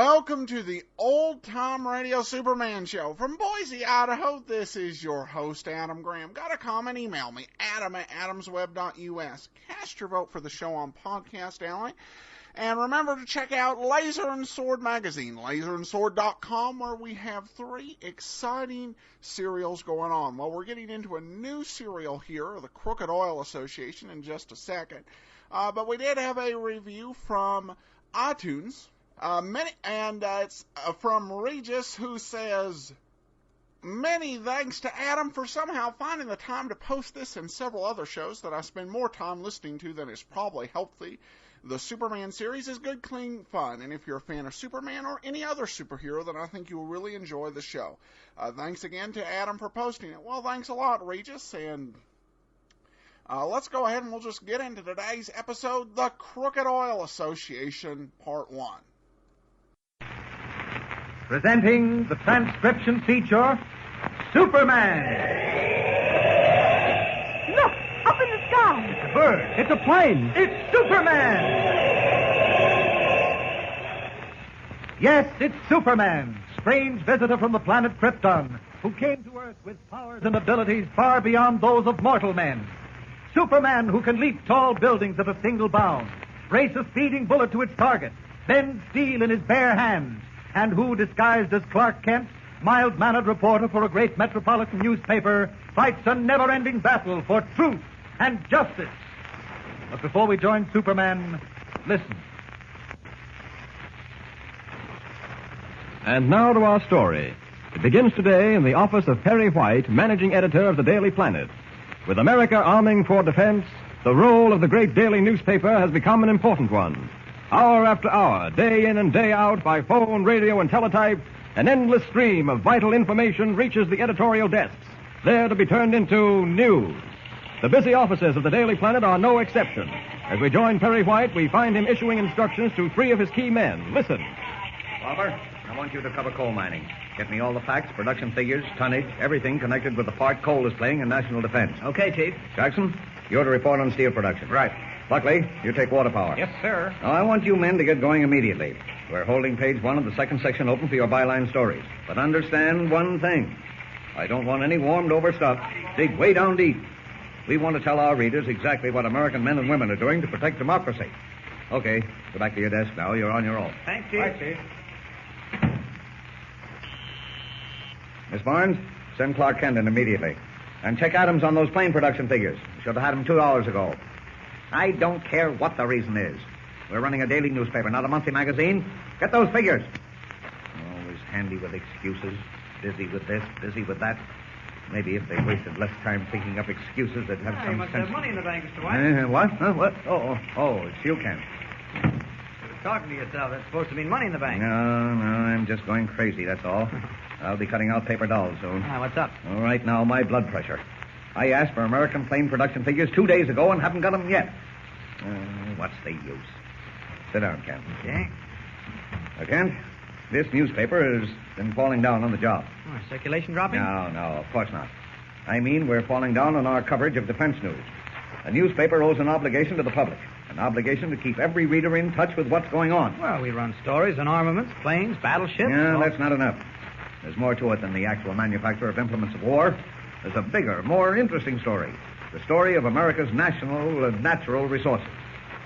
Welcome to the Old Time Radio Superman Show. From Boise, Idaho, this is your host, Adam Graham. Got a comment? Email me, adam@adamsweb.us. Cast your vote for the show on Podcast Alley. And remember to check out Laser and Sword magazine, laserandsword.com, where we have 3 exciting serials going on. Well, we're getting into a new serial here, the Crooked Oil Association, in just a second. But we did have a review from iTunes. It's from Regis, who says, many thanks to Adam for somehow finding the time to post this and several other shows that I spend more time listening to than is probably healthy. The Superman series is good, clean fun, and if you're a fan of Superman or any other superhero, then I think you'll really enjoy the show. Thanks again to Adam for posting it. Well, thanks a lot, Regis, and let's go ahead and we'll just get into today's episode, The Crooked Oil Association, Part 1. Presenting the transcription feature, Superman. Look, up in the sky. It's a bird. It's a plane. It's Superman. Yes, it's Superman, strange visitor from the planet Krypton, who came to Earth with powers and abilities far beyond those of mortal men. Superman, who can leap tall buildings at a single bound, race a speeding bullet to its target, bend steel in his bare hands, and who, disguised as Clark Kent, mild-mannered reporter for a great metropolitan newspaper, fights a never-ending battle for truth and justice. But before we join Superman, listen. And now to our story. It begins today in the office of Perry White, managing editor of the Daily Planet. With America arming for defense, the role of the great daily newspaper has become an important one. Hour after hour, day in and day out, by phone, radio, and teletype, an endless stream of vital information reaches the editorial desks, there to be turned into news. The busy offices of the Daily Planet are no exception. As we join Perry White, we find him issuing instructions to 3 of his key men. Listen. Robert, I want you to cover coal mining. Get me all the facts, production figures, tonnage, everything connected with the part coal is playing in national defense. Okay, Chief. Jackson, you're to report on steel production. Right. Buckley, you take water power. Yes, sir. Now, I want you men to get going immediately. We're holding page 1 of the second section open for your byline stories. But understand one thing. I don't want any warmed-over stuff. Dig way down deep. We want to tell our readers exactly what American men and women are doing to protect democracy. Okay, go back to your desk now. You're on your own. Thanks, Chief. Right, Chief. Miss Barnes, send Clark Kent in immediately. And check Adams on those plane production figures. Should have had them 2 hours ago. I don't care what the reason is. We're running a daily newspaper, not a monthly magazine. Get those figures. Always handy with excuses. Busy with this, busy with that. Maybe if they wasted less time thinking up excuses, they'd have some You must sense. have money in the bank, Mr. White. What? Huh? What? Oh, it's you, Kent. You're talking to yourself. That's supposed to mean money in the bank. No, I'm just going crazy, that's all. I'll be cutting out paper dolls soon. What's up? All right, now, my blood pressure. I asked for American plane production figures 2 days ago and haven't got them yet. What's the use? Sit down, Kent. Okay. Now, Kent, this newspaper has been falling down on the job. Oh, circulation dropping? No, of course not. I mean, we're falling down on our coverage of defense news. A newspaper owes an obligation to the public, an obligation to keep every reader in touch with what's going on. Well, we run stories on armaments, planes, battleships. Yeah, that's not enough. There's more to it than the actual manufacture of implements of war. There's a bigger, more interesting story. The story of America's national and natural resources.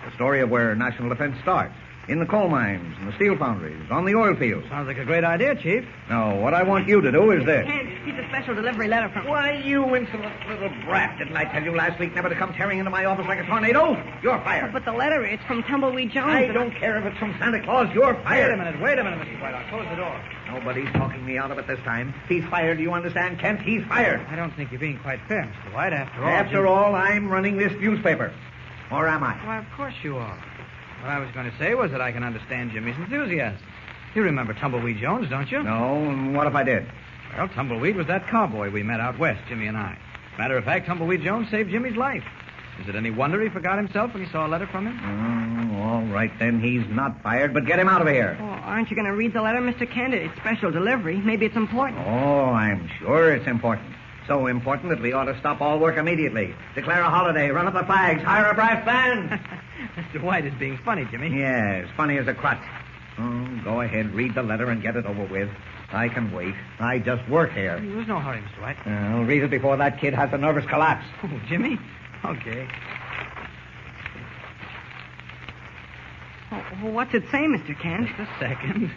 The story of where national defense starts. In the coal mines, in the steel foundries, on the oil fields. Sounds like a great idea, Chief. No, what I want you to do is this. He's a special delivery letter from... Why, you insolent little brat. Didn't I tell you last week never to come tearing into my office like a tornado? You're fired. But the letter, it's from Tumbleweed Jones. I don't care if it's from Santa Claus. You're fired. Wait a minute, Mr. White. I'll close the door. Nobody's talking me out of it this time. He's fired. Do you understand, Kent? He's fired. I don't think you're being quite fair, Mr. White. After all... After all, I'm running this newspaper. Or am I? Why, of course you are. What I was going to say was that I can understand Jimmy's enthusiasm. You remember Tumbleweed Jones, don't you? No, and what if I did? Well, Tumbleweed was that cowboy we met out west, Jimmy and I. Matter of fact, Tumbleweed Jones saved Jimmy's life. Is it any wonder he forgot himself when he saw a letter from him? All right, then. He's not fired, but get him out of here. Oh, aren't you going to read the letter, Mr. Kent? It's special delivery. Maybe it's important. Oh, I'm sure it's important. So important that we ought to stop all work immediately. Declare a holiday, run up the flags, hire a brass band. Mr. White is being funny, Jimmy. Yes, funny as a crutch. Oh, go ahead, read the letter and get it over with. I can wait. I just work here. There's no hurry, Mr. White. I'll read it before that kid has a nervous collapse. Oh, Jimmy? Okay. Oh, what's it say, Mr. Kent? Just a second.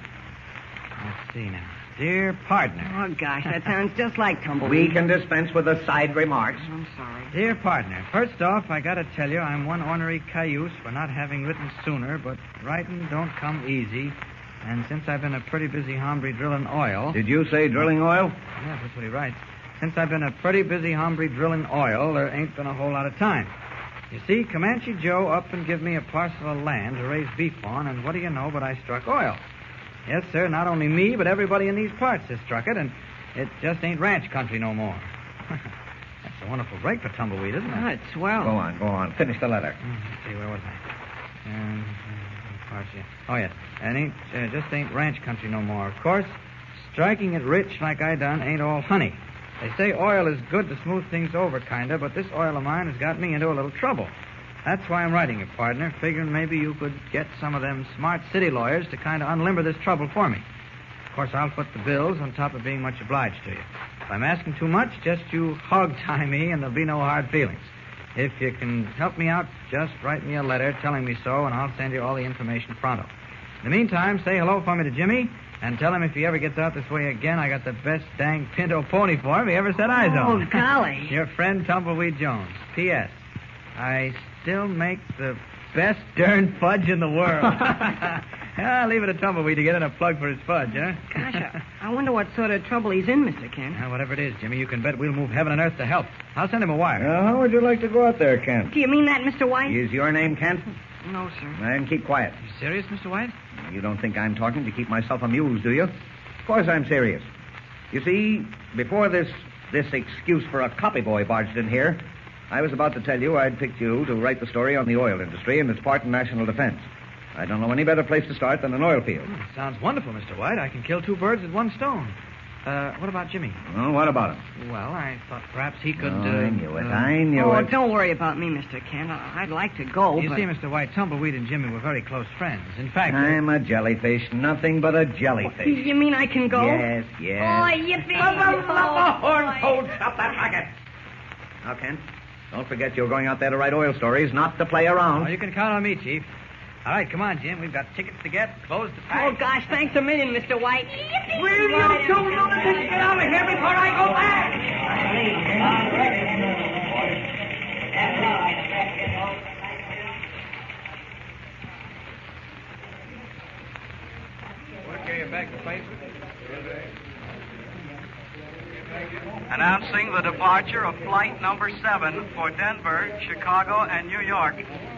Let's see now. Dear partner. Oh, gosh, that sounds just like Tumbleweed. We can dispense with the side remarks. I'm sorry. Dear partner, first off, I gotta tell you I'm one ornery cayuse for not having written sooner, but writing don't come easy. And since I've been a pretty busy hombre drilling oil... Did you say drilling oil? Yeah, that's what he writes. Since I've been a pretty busy hombre drilling oil, there ain't been a whole lot of time. You see, Comanche Joe up and give me a parcel of land to raise beef on, and what do you know but I struck oil. Yes, sir, not only me, but everybody in these parts has struck it, and it just ain't ranch country no more. That's a wonderful break for Tumbleweed, isn't it? Oh, it's swell. Go on. Finish the letter. Let's see, where was I? Parts, yeah. Oh, yes. And just ain't ranch country no more. Of course, striking it rich like I done ain't all honey. They say oil is good to smooth things over, kinda, but this oil of mine has got me into a little trouble. That's why I'm writing you, partner, figuring maybe you could get some of them smart city lawyers to kind of unlimber this trouble for me. Of course, I'll foot the bills on top of being much obliged to you. If I'm asking too much, just you hog-tie me and there'll be no hard feelings. If you can help me out, just write me a letter telling me so, and I'll send you all the information pronto. In the meantime, say hello for me to Jimmy, and tell him if he ever gets out this way again, I got the best dang pinto pony for him he ever set eyes on. Oh, golly. Your friend, Tumbleweed Jones. P.S. I still make the best darn fudge in the world. I'll leave it to Tumbleweed to get in a plug for his fudge, huh? Gosh, I wonder what sort of trouble he's in, Mr. Kent. Whatever it is, Jimmy, you can bet we'll move heaven and earth to help. I'll send him a wire. How would you like to go out there, Kent? Do you mean that, Mr. White? Is your name Kent? No, sir. Then keep quiet. You serious, Mr. White? You don't think I'm talking to keep myself amused, do you? Of course I'm serious. You see, before this excuse for a copy boy barged in here, I was about to tell you I'd picked you to write the story on the oil industry and its part in national defense. I don't know any better place to start than an oil field. Sounds wonderful, Mr. White. I can kill two birds with one stone. What about Jimmy? Well, what about him? Well, I thought perhaps he could... I knew it. I knew it. Don't worry about me, Mr. Kent. I'd like to go, You but... see, Mr. White, Tumbleweed and Jimmy were very close friends. In fact... I'm a jellyfish. Nothing but a jellyfish. You mean I can go? Yes. Oh, yippee! Hold up that racket. Now, Kent, don't forget you're going out there to write oil stories, not to play around. Oh, you can count on me, Chief. All right, come on, Jim. We've got tickets to get, clothes to pack. Oh, gosh, thanks a million, Mr. White. Will you two lunatics get out of here before I go back? Okay, back to place. Announcing the departure of flight number 7 for Denver, Chicago, and New York.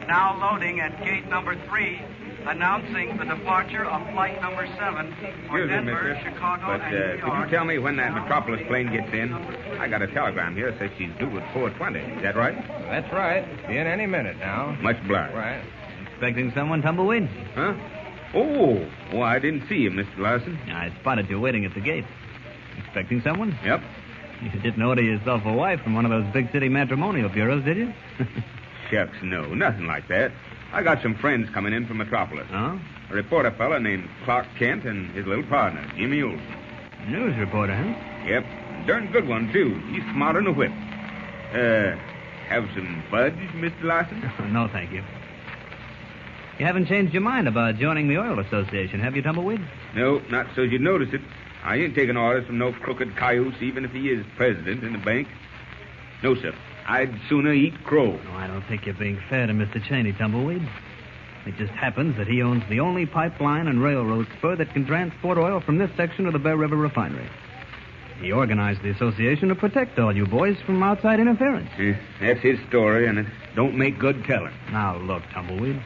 Now loading at gate number 3. Announcing the departure of flight number 7 for Excuse me, Denver, mister, Chicago, but and New York. could you tell me when that Metropolis plane gets in? I got a telegram here that says she's due at 4:20. Is that right? That's right. Be in any minute now. Much obliged. Right. Expecting someone, Tumbleweed? Huh? Oh, I didn't see you, Mr. Larson. I spotted you waiting at the gate. Expecting someone? Yep. You didn't order yourself a wife from one of those big city matrimonial bureaus, did you? Shucks, no, nothing like that. I got some friends coming in from Metropolis. Oh? A reporter fella named Clark Kent and his little partner, Jimmy Olsen. News reporter, huh? Yep. Darn good one, too. He's smarter than a whip. Have some fudge, Mr. Larson? No, thank you. You haven't changed your mind about joining the Oil Association, have you, Tumbleweed? No, not so you'd notice it. I ain't taking orders from no crooked cayuse, even if he is president in the bank. No, sir. I'd sooner eat crow. No, I don't think you're being fair to Mr. Cheney, Tumbleweed. It just happens that he owns the only pipeline and railroad spur that can transport oil from this section of the Bear River refinery. He organized the association to protect all you boys from outside interference. That's his story, and it don't make good telling. Now, look, Tumbleweed.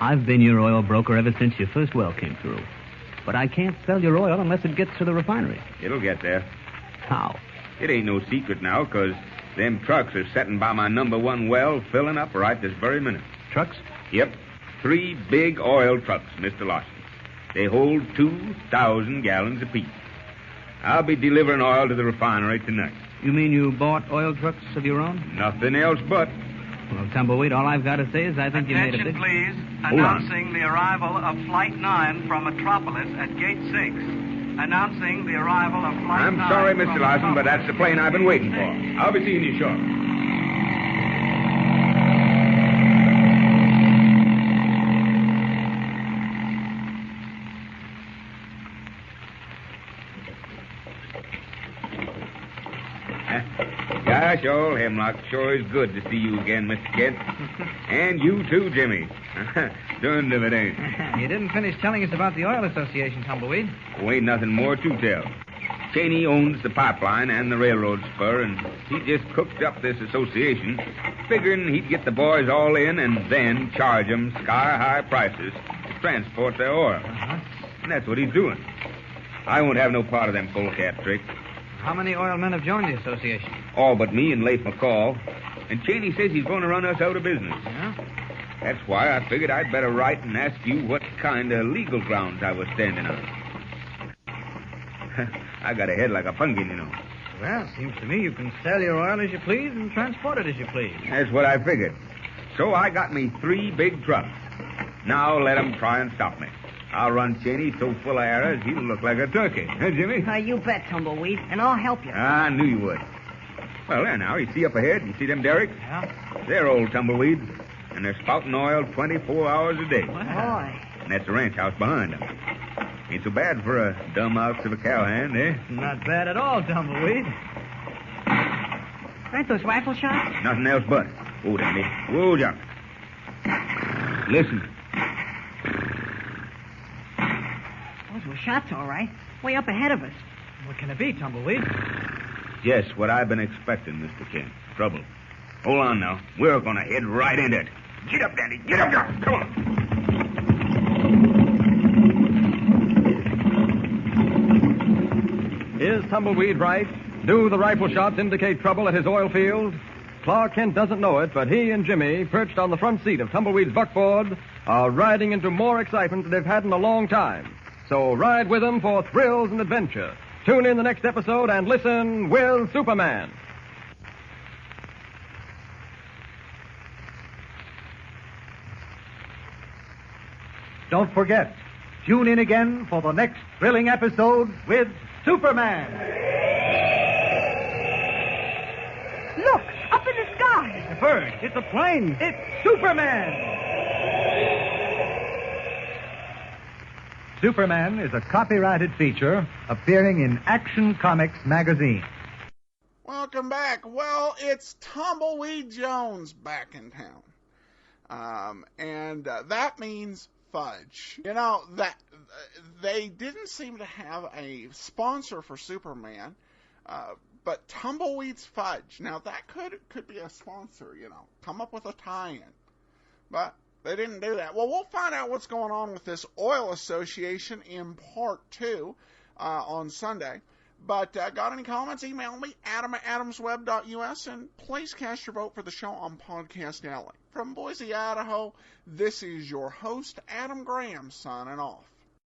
I've been your oil broker ever since your first well came through. But I can't sell your oil unless it gets to the refinery. It'll get there. How? It ain't no secret now, 'cause them trucks are setting by my number 1 well, filling up right this very minute. Trucks? Yep. 3 big oil trucks, Mr. Larson. They hold 2,000 gallons apiece. I'll be delivering oil to the refinery tonight. You mean you bought oil trucks of your own? Nothing else but. Well, Tumbleweed, all I've got to say is I think you made a Attention, big... please. Announcing the arrival of Flight 9 from Metropolis at Gate 6. Announcing the arrival of Flight 9 I'm sorry, from Mr. Larson, but that's the plane I've been waiting for. I'll be seeing you shortly. Gosh, old Hemlock, sure is good to see you again, Mr. Kent. And you too, Jimmy. Darned if it ain't. You didn't finish telling us about the Oil Association, Tumbleweed. Oh, ain't nothing more to tell. Cheney owns the pipeline and the railroad spur, and he just cooked up this association, figuring he'd get the boys all in and then charge them sky-high prices to transport their oil. And that's what he's doing. I won't have no part of them polecat tricks. How many oilmen have joined the association? All but me and Leif McCall. And Cheney says he's going to run us out of business. Yeah? That's why I figured I'd better write and ask you what kind of legal grounds I was standing on. I got a head like a pumpkin, you know. Well, seems to me you can sell your oil as you please and transport it as you please. That's what I figured. So I got me 3 big trucks. Now let 'em try and stop me. I'll run Cheney so full of errors he'll look like a turkey. Huh, Jimmy? You bet, Tumbleweed, and I'll help you. I knew you would. Well, there now. You see up ahead? You see them derricks? Yeah? They're old tumbleweeds, and they're spouting oil 24 hours a day. Boy. And that's the ranch house behind them. Ain't so bad for a dumb ox of a cowhand, eh? Not bad at all, Tumbleweed. Aren't those rifle shots? Nothing else but. Whoa, Dandy. Whoa, Jock. Listen. Those were shots, all right. Way up ahead of us. What can it be, Tumbleweed? Just what I've been expecting, Mr. Kent. Trouble. Hold on now. We're going to head right into it. Get up, Dandy. Get up, Jock. Come on. Is Tumbleweed right? Do the rifle shots indicate trouble at his oil field? Clark Kent doesn't know it, but he and Jimmy, perched on the front seat of Tumbleweed's buckboard, are riding into more excitement than they've had in a long time. So ride with them for thrills and adventure. Tune in the next episode and listen with Superman. Don't forget, tune in again for the next thrilling episode with Superman. Look, up in the sky. The bird, it's a plane. It's Superman. Superman is a copyrighted feature appearing in Action Comics magazine. Welcome back. Well, it's Tumbleweed Jones back in town. And that means fudge. You know, that they didn't seem to have a sponsor for Superman, but Tumbleweed's Fudge. Now, that could be a sponsor, you know. Come up with a tie-in. But they didn't do that. Well, we'll find out what's going on with this oil association in part 2 on Sunday. But got any comments? Email me, adam@adamsweb.us, and please cast your vote for the show on Podcast Alley. From Boise, Idaho, this is your host, Adam Graham, signing off.